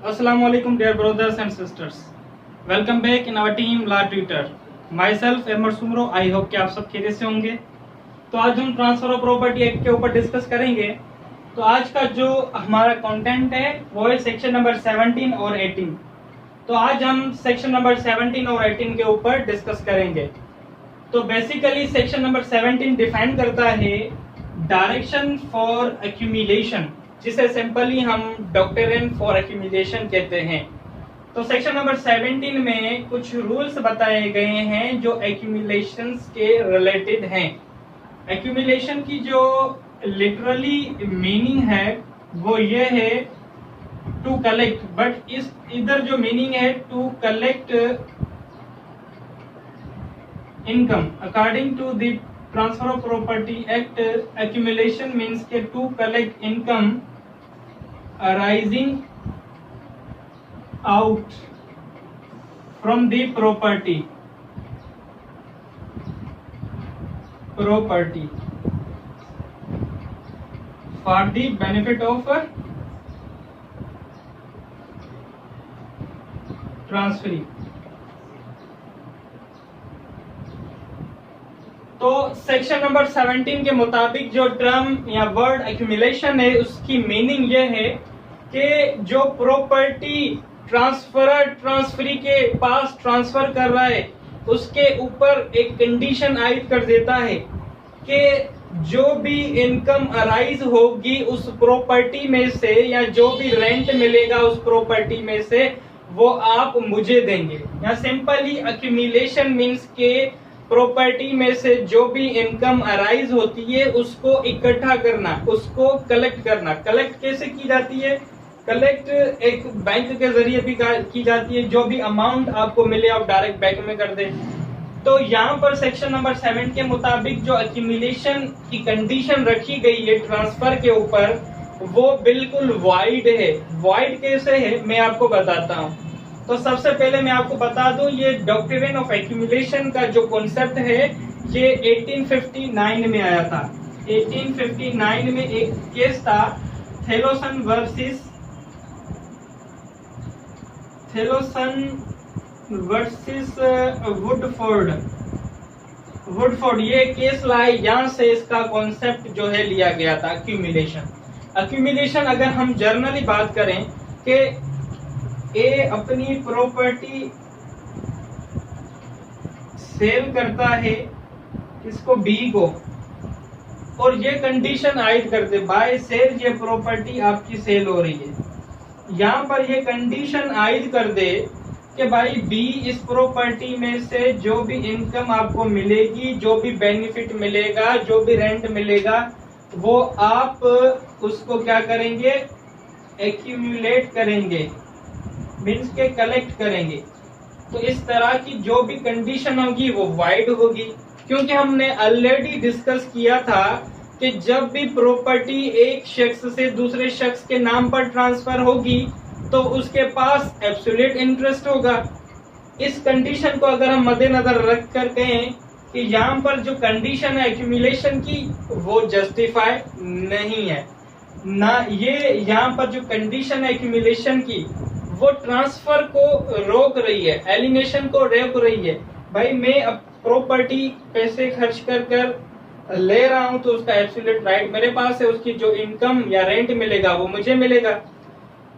Assalamu alaikum dear brothers and sisters. Welcome back in our team La Tutor. Myself Emmer Sumro. I hope कि आप सब खैरियत से होंगे। तो आज हम ट्रांसफर ऑफ प्रॉपर्टी एक्ट के ऊपर डिस्कस करेंगे। तो आज का जो हमारा कंटेंट है वो है सेक्शन नंबर 17 और 18। तो आज हम सेक्शन नंबर 17 और 18 के ऊपर डिस्कस करेंगे। तो बेसिकली सेक्शन नंबर 17 डिफाइन करता है डायरेक्शन फॉर एक्यूमुलेशन, जिसे सिंपली हम डॉक्ट्रिन फॉर एक्यूमुलेशन कहते हैं। तो सेक्शन नंबर 17 में कुछ रूल्स बताए गए हैं जो एक्यूमुलेशंस के रिलेटेड हैं। एक्यूमुलेशन की जो लिटरली मीनिंग है वो ये है टू कलेक्ट, बट इस इधर जो मीनिंग है to collect income. According to the transfer of property act, accumulation means के to collect income arising out from the property for the benefit of transferee। तो सेक्शन नंबर 17 के मुताबिक जो term या वर्ड एक्यूमुलेशन है उसकी meaning ये है कि जो प्रॉपर्टी ट्रांसफरी के पास ट्रांसफर कर रहा है उसके ऊपर एक कंडीशन आयद कर देता है कि जो भी इनकम अराइज होगी उस प्रॉपर्टी में से या जो भी रेंट मिलेगा उस प्रॉपर्टी में से वो आप मुझे देंगे। या सिंपली एक्यूमुलेशन मीन्स के प्रॉपर्टी में से जो भी इनकम अराइज होती है उसको इकट्ठा करना, उसको कलेक्ट करना। कलेक्ट कैसे की जाती है? कलेक्ट एक बैंक के जरिए भी की जाती है। जो भी अमाउंट आपको मिले आप डायरेक्ट बैंक में कर दे। तो यहाँ पर सेक्शन नंबर 7 के मुताबिक जो एक्यूमुलेशन की कंडीशन रखी गई है ट्रांसफर के ऊपर वो बिल्कुल वाइड है। वाइड कैसे है मैं आपको बताता हूँ। तो सबसे पहले मैं आपको बता दूं ये डॉक्ट्रिन ऑफ एक्यूमुलेशन का जो कॉन्सेप्ट है ये 1859 में आया था। 1859 में एक केस था थेलोसन वर्सेस वुडफोर्ड। ये केस लाए, यहाँ से इसका कॉन्सेप्ट जो है लिया गया था एक्यूमुलेशन। अगर हम जर्नली बात करें कि ए अपनी प्रॉपर्टी सेल करता है इसको बी को, और ये कंडीशन आयद कर दे बाय सेल ये प्रॉपर्टी आपकी सेल हो रही है। यहाँ पर ये कंडीशन आयद कर दे कि भाई बी इस प्रॉपर्टी में से जो भी इनकम आपको मिलेगी, जो भी बेनिफिट मिलेगा, जो भी रेंट मिलेगा वो आप उसको क्या करेंगे? एक्यूमुलेट करेंगे, मीन्स के कलेक्ट करेंगे। तो इस तरह की जो भी कंडीशन होगी वो वाइड होगी, क्योंकि हमने ऑलरेडी डिस्कस किया था कि जब भी प्रॉपर्टी एक शख्स से दूसरे शख्स के नाम पर ट्रांसफर होगी तो उसके पास एब्सोल्यूट इंटरेस्ट होगा। इस कंडीशन को अगर हम मद्देनजर रख कर कहें कि यहाँ पर जो कंडीशन है एक्यूमुलेशन की वो जस्टिफाई नहीं है ना। ये यहाँ पर जो कंडीशन है एक्यूमुलेशन की वो ट्रांसफर को रोक रही है, एलिनेशन को रोक रही है। भाई मैं अब प्रॉपर्टी पैसे खर्च कर ले रहा हूं तो उसका एब्सोल्यूट राइट मेरे पास है, उसकी जो इनकम या रेंट मिलेगा वो मुझे मिलेगा।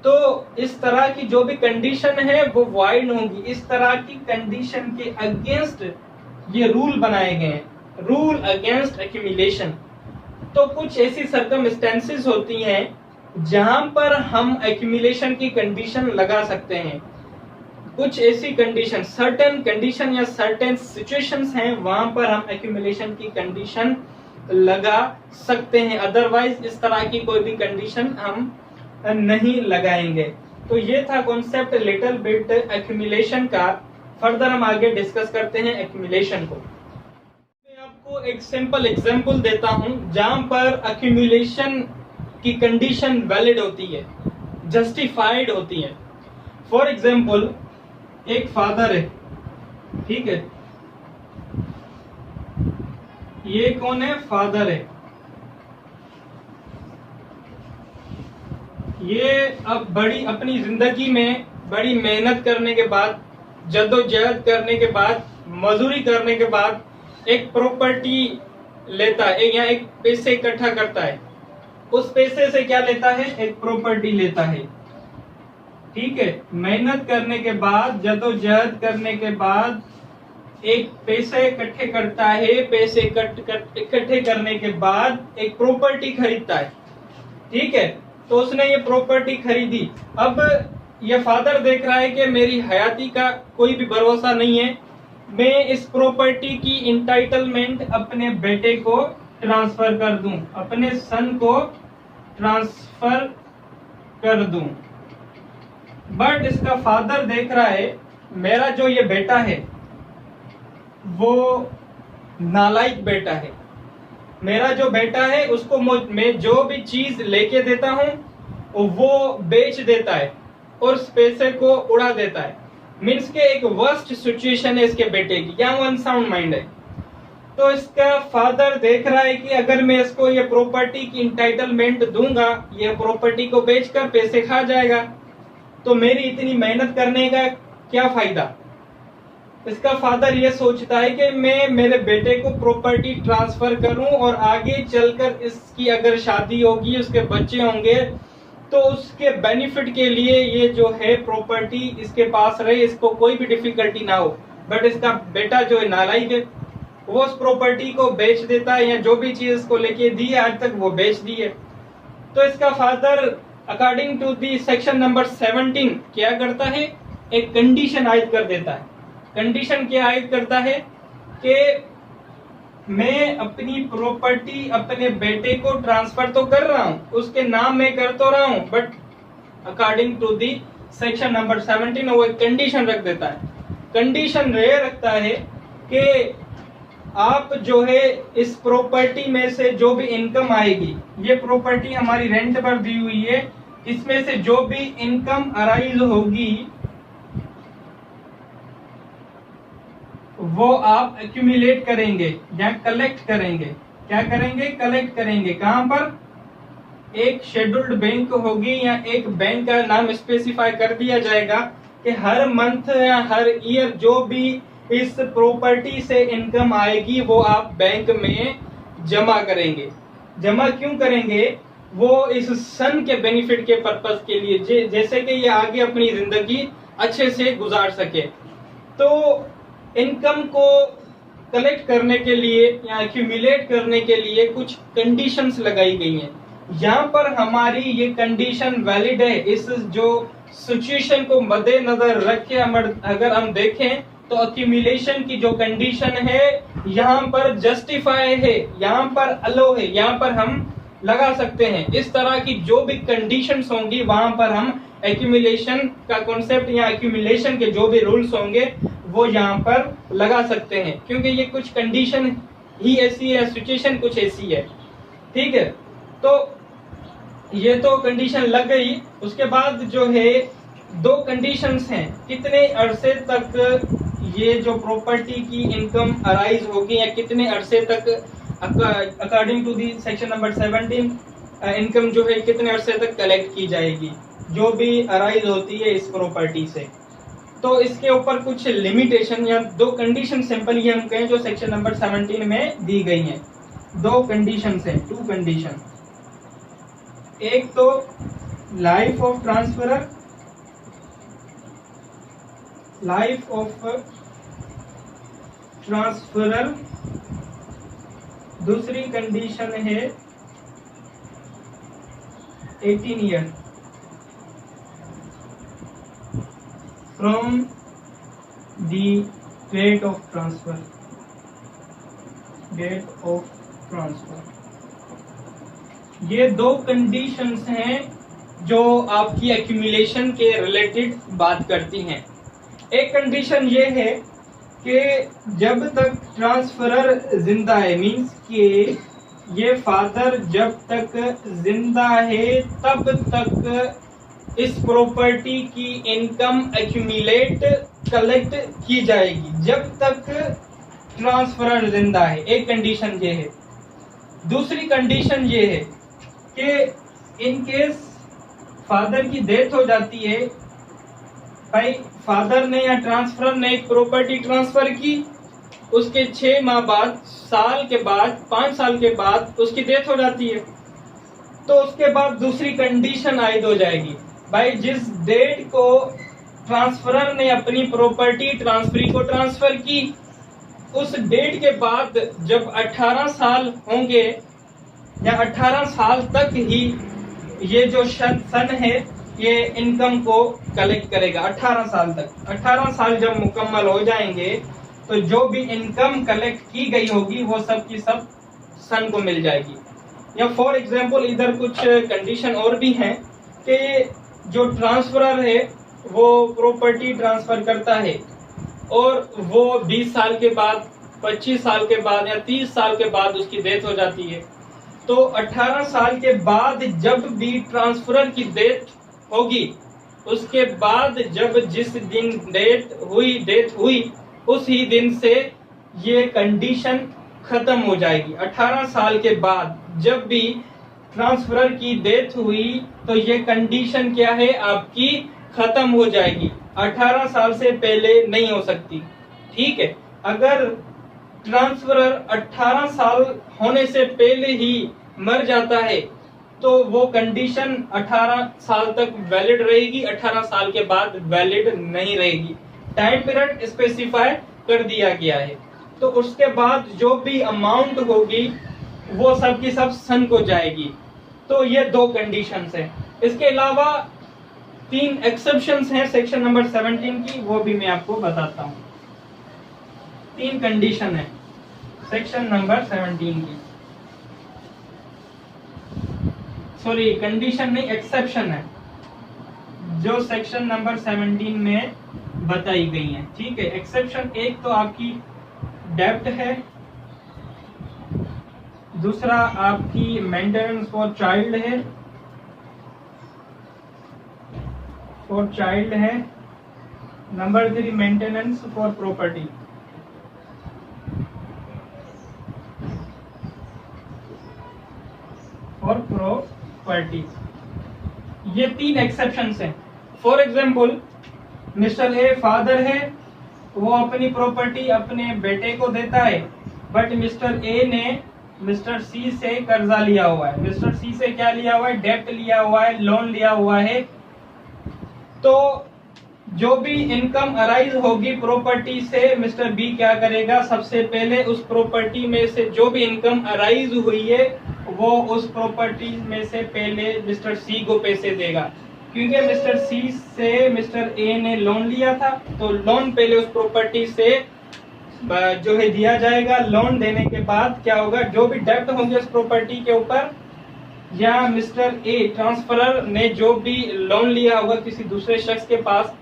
तो इस तरह की जो भी कंडीशन है वो वाइड होगी। इस तरह की कंडीशन के अगेंस्ट ये रूल बनाए गए हैं, रूल अगेंस्ट एक्यूमुलेशन। तो कुछ ऐसी सर्कमस्टेंसेस होती हैं जहां पर हम एक्यूमुलेशन की कंडीशन लगा सकते हैं। कुछ ऐसी कंडीशन, सर्टेन कंडीशन या सर्टेन सिचुएशंस हैं वहां पर हम एक्यूमुलेशन की कंडीशन लगा सकते हैं। अदरवाइज इस तरह की कोई भी कंडीशन हम नहीं लगाएंगे। तो ये था कॉन्सेप्ट लिटिल बिट एक्यूमुलेशन का। फर्दर हम आगे डिस्कस करते हैं एक्यूमुलेशन को। मैं आपको एक सिंपल एग्जांपल देता हूं जहां पर एक्यूमुलेशन की कंडीशन वैलिड होती है, जस्टिफाइड होती है। फॉर एग्जाम्पल एक फादर है, ठीक है, ये कौन है? फादर है। ये अब बड़ी अपनी जिंदगी में बड़ी मेहनत करने के बाद, जद्दोजहद करने के बाद, मजदूरी करने के बाद एक प्रॉपर्टी लेता है या एक पैसे इकट्ठा करता है। उस पैसे से क्या लेता है? एक प्रॉपर्टी लेता है। ठीक है, मेहनत करने के बाद, जद्दोजहद करने के बाद एक पैसे इकट्ठे करता है। पैसे इकट्ठे करने के बाद एक प्रॉपर्टी खरीदता है। ठीक है, तो उसने ये प्रॉपर्टी खरीदी। अब ये फादर देख रहा है कि मेरी हयाती का कोई भी भरोसा नहीं है, मैं इस प्रॉपर्टी की इंटाइटलमेंट अपने बेटे को ट्रांसफर कर दूं, अपने सन को ट्रांसफर कर दूं। बट इसका फादर देख रहा है मेरा जो ये बेटा है वो नालायक बेटा है। मेरा जो बेटा है उसको मैं जो भी चीज लेके देता हूं वो बेच देता है और उस पैसे को उड़ा देता है। मीन्स के एक वर्स्ट सिचुएशन है इसके बेटे की, या वो अनसाउंड माइंड है। तो इसका फादर देख रहा है कि अगर मैं इसको ये प्रॉपर्टी की इंटाइटलमेंट दूंगा, ये प्रॉपर्टी को बेचकर पैसे खा जाएगा, तो मेरी इतनी मेहनत करने का क्या फायदा। इसका फादर ये सोचता है कि मैं मेरे बेटे को प्रॉपर्टी ट्रांसफर करूं और आगे चलकर इसकी अगर शादी होगी, उसके बच्चे होंगे, तो उसके बेनिफिट के लिए ये जो है प्रॉपर्टी इसके पास रहे, इसको कोई भी डिफिकल्टी ना हो। बट इसका बेटा जो है नालायक है, वो उस प्रॉपर्टी को बेच देता है, या जो भी चीज इसको लेके दी है आज तक वो बेच दी है। तो इसका father according to the section number 17 क्या करता है? एक कंडीशन आयद कर देता है। कंडीशन क्या आयद करता है कि मैं अपनी प्रॉपर्टी अपने बेटे को ट्रांसफर तो कर रहा हूं, उसके नाम में कर तो रहा हूं, but according to the section number 17 वो एक कंडीशन रख देता है। कंडीशन ये रखता है कि आप जो है इस प्रॉपर्टी में से जो भी इनकम आएगी, ये प्रॉपर्टी हमारी रेंट पर दी हुई है, इसमें से जो भी इनकम अराइज होगी वो आप एक्यूमुलेट करेंगे या कलेक्ट करेंगे। क्या करेंगे? कलेक्ट करेंगे। कहां पर? एक शेड्यूल्ड बैंक होगी या एक बैंक का नाम स्पेसिफाई कर दिया जाएगा कि हर मंथ या हर ईयर जो भी इस प्रॉपर्टी से इनकम आएगी वो आप बैंक में जमा करेंगे। जमा क्यों करेंगे? वो इस सन के बेनिफिट के पर्पस के लिए, जैसे कि ये आगे अपनी जिंदगी अच्छे से गुजार सके। तो इनकम को कलेक्ट करने के लिए या एक्यूमुलेट करने के लिए कुछ कंडीशंस लगाई गई हैं। यहाँ पर हमारी ये कंडीशन वैलिड है। इस जो सिचुएशन को मद्देनजर रख के अगर हम देखें तो एक्यूमुलेशन की जो कंडीशन है यहाँ पर जस्टिफाई है, यहाँ पर अलो है, यहाँ पर हम लगा सकते हैं। इस तरह की जो भी कंडीशंस होंगी वहां पर हम एक्यूमुलेशन का कॉन्सेप्ट या एक्यूमुलेशन के जो भी रूल्स होंगे वो यहाँ पर लगा सकते हैं, क्योंकि ये कुछ कंडीशन ही ऐसी है, सिचुएशन कुछ ऐसी है। ठीक है, तो ये तो कंडीशन लग गई। उसके बाद जो है दो कंडीशंस हैं, कितने अरसे तक ये जो प्रॉपर्टी की इनकम अराइज होगी या कितने अरसे तक according to the section number 17 income जो है कितने अरसे तक कलेक्ट की जाएगी जो भी अराइज होती है इस प्रॉपर्टी से। तो इसके ऊपर कुछ लिमिटेशन या दो कंडीशन सिंपल ये हम कहें जो सेक्शन नंबर 17 में दी गई हैं। दो कंडीशन है, टू कंडीशन। एक तो life of transferor, life of transferor. दूसरी कंडीशन है 18 year from the date of transfer, date of transfer. ये दो कंडीशंस हैं जो आपकी एक्यूमुलेशन के रिलेटेड बात करती हैं। एक कंडीशन ये है कि जब तक ट्रांसफरर जिंदा है, मींस कि ये फादर जब तक जिंदा है तब तक इस प्रॉपर्टी की इनकम एक्यूमुलेट कलेक्ट की जाएगी, जब तक ट्रांसफरर जिंदा है। एक कंडीशन ये है। दूसरी कंडीशन ये है कि इन केस फादर की डेथ हो जाती है, भाई फादर ने या ट्रांसफरर ने एक प्रॉपर्टी ट्रांसफर की, उसके 6 माह बाद, साल के बाद, 5 साल के बाद उसकी डेथ हो जाती है, तो उसके बाद दूसरी कंडीशन आयद हो जाएगी। भाई जिस डेट को ट्रांसफरर ने अपनी प्रॉपर्टी ट्रांसफरी को ट्रांसफर की, उस डेट के बाद जब 18 साल होंगे या 18 साल तक ही ये जो सन है ये इनकम को कलेक्ट करेगा। 18 साल तक, 18 साल जब मुकम्मल हो जाएंगे तो जो भी इनकम कलेक्ट की गई होगी वो सब की सब सन को मिल जाएगी। या फॉर एग्जांपल इधर कुछ कंडीशन और भी हैं कि जो ट्रांसफरर है वो प्रॉपर्टी ट्रांसफर करता है और वो 20 साल के बाद, 25 साल के बाद या 30 साल के बाद उसकी डेथ हो जाती है, तो 18 साल के बाद जब भी ट्रांसफरर की डेथ होगी, उसके बाद जब जिस दिन डेथ हुई उसी दिन से ये कंडीशन खत्म हो जाएगी। 18 साल के बाद जब भी ट्रांसफरर की डेथ हुई तो ये कंडीशन क्या है, आपकी खत्म हो जाएगी, 18 साल से पहले नहीं हो सकती। ठीक है, अगर ट्रांसफरर 18 साल होने से पहले ही मर जाता है तो वो कंडीशन 18 साल तक वैलिड रहेगी, 18 साल के बाद वैलिड नहीं रहेगी। टाइम पीरियड स्पेसिफाई कर दिया गया है, तो उसके बाद जो भी अमाउंट होगी वो सब की सब सन को जाएगी। तो ये 2 कंडीशंस हैं। इसके अलावा 3 एक्सेप्शंस हैं सेक्शन नंबर 17 की, वो भी मैं आपको बताता हूँ। 3 कंडीशन है सेक्शन नंबर 17 की, सॉरी कंडीशन नहीं एक्सेप्शन है जो सेक्शन नंबर 17 में बताई गई है। ठीक है, एक्सेप्शन एक तो आपकी डेब्ट है, दूसरा आपकी मेंटेनेंस फॉर चाइल्ड है, नंबर 3 मेंटेनेंस फॉर प्रॉपर्टी। ये 3 एक्सेप्शंस हैं। For example mister a father है, वो अपनी प्रॉपर्टी अपने बेटे को देता है, बट मिस्टर ए ने मिस्टर सी से कर्जा लिया हुआ है। मिस्टर सी से क्या लिया हुआ है, डेब्ट लिया हुआ है, लोन लिया हुआ है। तो जो भी इनकम अराइज होगी प्रॉपर्टी से, मिस्टर बी क्या करेगा, सबसे पहले उस प्रॉपर्टी में से जो भी इनकम अराइज हुई है वो उस प्रॉपर्टी में से पहले मिस्टर सी को पैसे देगा, क्योंकि मिस्टर सी से मिस्टर ए ने लोन लिया था, तो लोन पहले उस प्रॉपर्टी से जो है दिया जाएगा। लोन देने के बाद क्या होगा, जो भी डेब्ट होंगे उस प्रॉपर्टी के ऊपर, या मिस्टर ए ट्रांसफरर ने जो भी लोन लिया होगा किसी दूसरे शख्स के पास,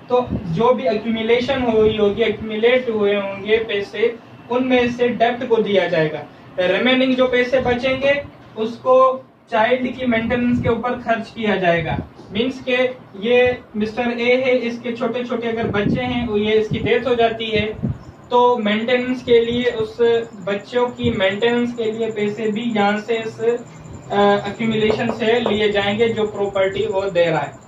तो जो भी एक्यूमुलेशन हुई होगी, एक्यूमुलेट हुए होंगे पैसे, उनमें से डेब्ट को दिया जाएगा। रिमेनिंग जो पैसे बचेंगे उसको चाइल्ड की मेंटेनेंस के ऊपर खर्च किया जाएगा। मींस के ये मिस्टर ए है, इसके छोटे छोटे अगर बच्चे हैं, ये इसकी डेथ हो जाती है, तो मेंटेनेंस के लिए, उस बच्चों की मेंटेनेंस के लिए पैसे भी यहाँ से इस एक्यूमुलेशन से लिए जाएंगे जो प्रॉपर्टी वो दे रहा है।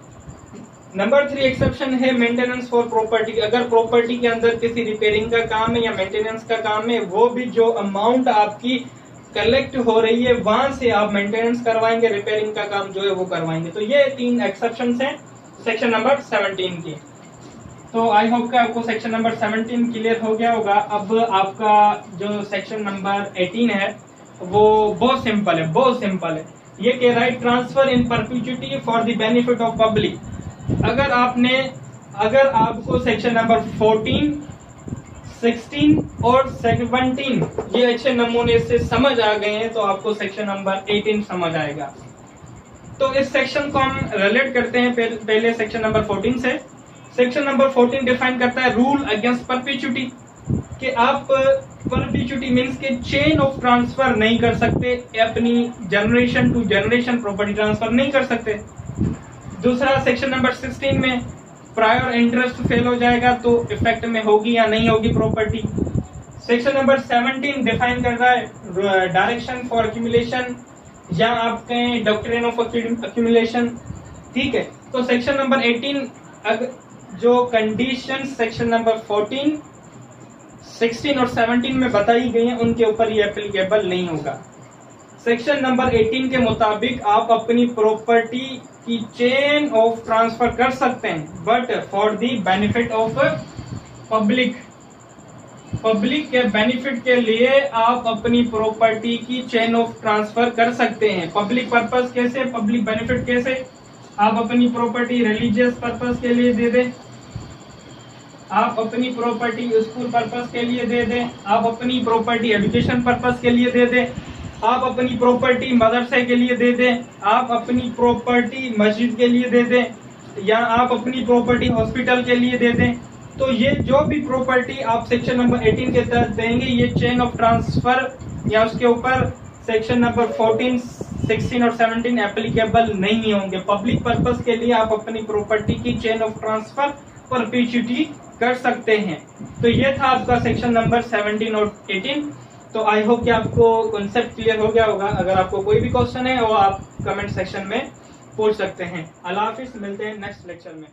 नंबर 3 एक्सेप्शन है मेंटेनेंस फॉर प्रॉपर्टी। अगर प्रॉपर्टी के अंदर किसी रिपेयरिंग का काम है या मेंटेनेंस का काम है, वो भी जो अमाउंट आपकी कलेक्ट हो रही है वहां से आप मेंटेनेंस करवाएंगे, रिपेयरिंग का काम जो है वो करवाएंगे। तो ये 3 एक्सेप्शंस हैं सेक्शन नंबर 17 की। तो आई होप कि आपको सेक्शन नंबर 17 क्लियर हो गया होगा। अब आपका जो सेक्शन नंबर 18 है वो बहुत सिंपल है, बहुत सिंपल है। ये कह रहा है transfer in perpetuity for the benefit of public. अगर आपको सेक्शन नंबर 14, 16 और 17 ये अच्छे नमूने से समझ आ गए हैं तो आपको सेक्शन नंबर 18 समझ आएगा। तो इस सेक्शन को हम रिलेट करते हैं पहले सेक्शन नंबर 14 से। सेक्शन नंबर 14 डिफाइन करता है रूल अगेंस्ट परपेचुइटी, कि आप परपेचुइटी मींस के चेन ऑफ ट्रांसफर नहीं कर सकते, अपनी generation to generation property transfer नहीं कर सकते। दूसरा सेक्शन नंबर 16 में प्रायर इंटरेस्ट फेल हो जाएगा तो इफेक्ट में होगी या नहीं होगी प्रॉपर्टी। सेक्शन नंबर 17 डिफाइन कर रहा है डायरेक्शन फॉर एक्यूमुलेशन, या आप कहें डॉक्ट्रिन ऑफ एक्यूमुलेशन। ठीक है, तो सेक्शन नंबर 18 जो कंडीशन सेक्शन नंबर 14, 16 और 17 में बताई गई हैं उनके ऊपर ये एप्लीकेबल नहीं होगा। सेक्शन नंबर 18 के मुताबिक आप अपनी प्रॉपर्टी की चेन ऑफ ट्रांसफर कर सकते हैं, but for the benefit of public. Public के बेनिफिट के लिए आप अपनी प्रॉपर्टी की चेन ऑफ ट्रांसफर कर सकते हैं। पब्लिक पर्पस कैसे, पब्लिक बेनिफिट कैसे? आप अपनी प्रॉपर्टी रिलीजियस पर्पस के लिए दे दें, आप अपनी प्रॉपर्टी स्कूल पर्पस के लिए दे दें, आप अपनी प्रॉपर्टी एजुकेशन पर्पस के लिए दे दें, आप अपनी प्रॉपर्टी मदरसे के लिए दे दें, आप अपनी प्रॉपर्टी मस्जिद के लिए दे दें, या आप अपनी प्रॉपर्टी हॉस्पिटल के लिए दे दें। तो ये जो भी प्रॉपर्टी आप सेक्शन नंबर 18 के तहत देंगे, ये चेन ऑफ ट्रांसफर या उसके ऊपर सेक्शन नंबर 14, 16 और 17 एप्लीकेबल नहीं होंगे। पब्लिक पर्पस के लिए आप अपनी प्रॉपर्टी की चेन ऑफ ट्रांसफर परपेचुइटी कर सकते हैं। तो ये था आपका सेक्शन नंबर 17 और 18। तो आई होप कि आपको कॉन्सेप्ट क्लियर हो गया होगा। अगर आपको कोई भी क्वेश्चन है वो आप कमेंट सेक्शन में पूछ सकते हैं। अल्लाह हाफिज, मिलते हैं नेक्स्ट लेक्चर में।